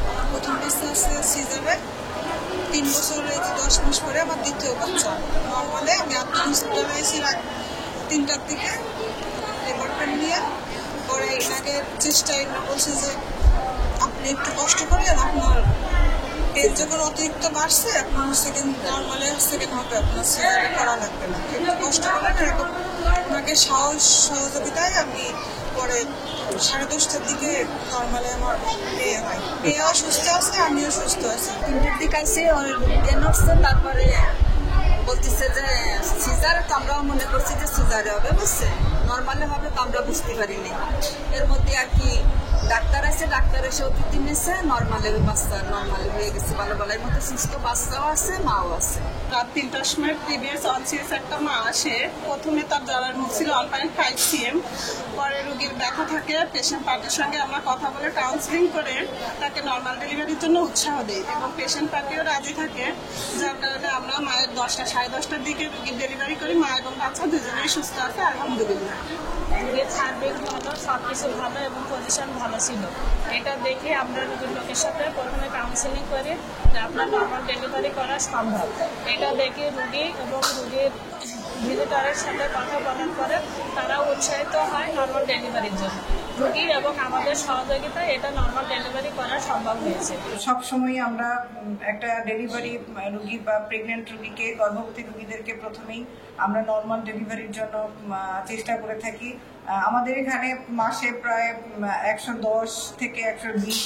আমার প্রথম বাচ্চা আছে সিজারে 3 বছর 10 মাস পরে আমার দ্বিতীয় বাচ্চা। নর্মালে আমি আপনি হসপিটালে এসে রাত 3টার দিকে লেবার পেন নিয়ে পরে এনাকে চেষ্টায় বলছে যে আপনি একটু কষ্ট করেন, আপনার পেট যখন অতিরিক্ত বাড়ছে আপনার সেকেন্ড নর্মালে সেকেন্ড হবে, আপনার সিজারে করা লাগবে না, একটু কষ্ট করেন এরকম ওনাকে সহযোগিতায় আমি পরে 10:30টার দিকে নর্মালে আমার মেয়ে হয়। মেয়েও সুস্থ আছে, আমিও সুস্থ আছি। 3টার দিকে আসে হচ্ছে, তারপরে বলতেছে যে সিজার, তো আমরাও মনে করছি যে সিজারে হবে, বুঝছে নর্মালে হবে তো আমরা বুঝতে পারিনি। এর মধ্যে আর কি ডাক্তার আছে, ডাক্তার এসে অতিথি নিয়েছে, নর্মালের বাচ্চা নর্মাল হয়ে গেছে, ভালো ভালোর মতো সুস্থ বাচ্চাও আছে, মাও আছে। রাত 3টার সময় প্রিভিয়াস অনসিএস একটা মা আসে। প্রথমে তার জ্বরের মুখ ছিল 1.5 cm। পরে রোগীর ব্যথা থাকে, পেশেন্ট পার্টির সঙ্গে আমরা কথা বলে কাউন্সিলিং করে তাকে নর্মাল ডেলিভারির জন্য উৎসাহ দিই এবং পেশেন্ট পার্টিও রাজি থাকে, যার কারণে আমরা মায়ের 10টার দিকে রোগীর ডেলিভারি করি। মা এবং বাচ্চা দুজনেই সুস্থ আছে আলহামদুলিল্লাহ। রোগীর সার্বিক ভালো, সব কিছু ভালো এবং পজিশন ভালো ছিল। এটা দেখে আমরা রোগীর লোকের সাথে প্রথমে কাউন্সিলিং করি যে আপনার নর্মাল ডেলিভারি করা সম্ভব। এটা দেখে রোগী এবং রোগীর ভিজিটরের সাথে কথা বলার পরে তারা উৎসাহিত হয় নর্মাল ডেলিভারির জন্য। রোগী এবং আমাদের সহযোগিতায় এটা নর্মাল ডেলিভারি করা সম্ভব হয়েছে। সবসময় আমরা একটা ডেলিভারি রোগী বা প্রেগনেন্ট রোগীকে, গর্ভবতী রোগীদেরকে প্রথমেই আমরা নর্মাল ডেলিভারির জন্য চেষ্টা করে থাকি। আমাদের এখানে মাসে প্রায় 110 থেকে 120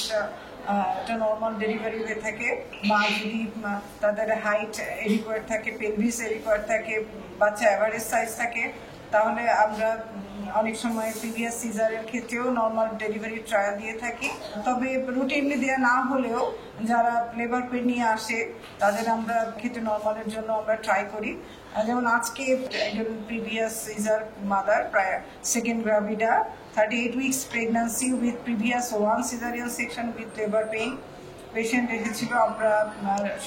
একটা নর্মাল ডেলিভারি হয়ে থাকে। মা যদি তাদের হাইট রিকোয়ার্ড থাকে, পেলভিস রিকোয়ার্ড থাকে, বাচ্চা অ্যাভারেজ সাইজ থাকে, তাহলে আমরা অনেক সময় প্রিভিয়াস সিজারের ক্ষেত্রেও নর্মাল ডেলিভারি ট্রায়াল দিয়ে থাকি। তবে রুটিনলি দেওয়া না হলেও যারা লেবার পেন নিয়ে আসে তাদের আমরা ক্ষেত্রে নর্মালের জন্য আমরা ট্রাই করি। যেমন আজকে একজন প্রিভিয়াস সিজার মাদার, প্রায় second গ্রাভিডা, 38 weeks pregnancy with previous 1 cesarean section with labor pain patient এসেছিল। আমরা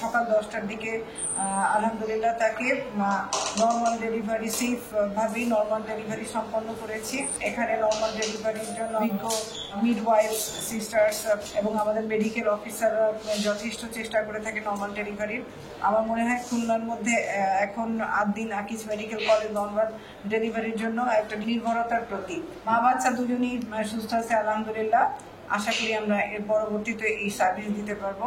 সকাল 10টার দিকে আলহামদুলিল্লাহ তাকে নর্মাল ডেলিভারি সেফ ভাবেই নর্মাল ডেলিভারি সম্পন্ন করেছি। এখানে নর্মাল ডেলিভারির জন্য অভিজ্ঞ মিডওয়াইফ সিস্টার্স এবং আমাদের মেডিকেল অফিসাররা যথেষ্ট চেষ্টা করে থাকে নর্মাল ডেলিভারির। আমার মনে হয় খুলনার মধ্যে এখন Ad-din Akij medical college normal ডেলিভারির জন্য একটা নির্ভরতার প্রতীক। মা বাচ্চা দুজনই সুস্থ আছে আলহামদুলিল্লাহ। আশা করি আমরা এর পরবর্তীতে এই সার্ভিস দিতে পারবো।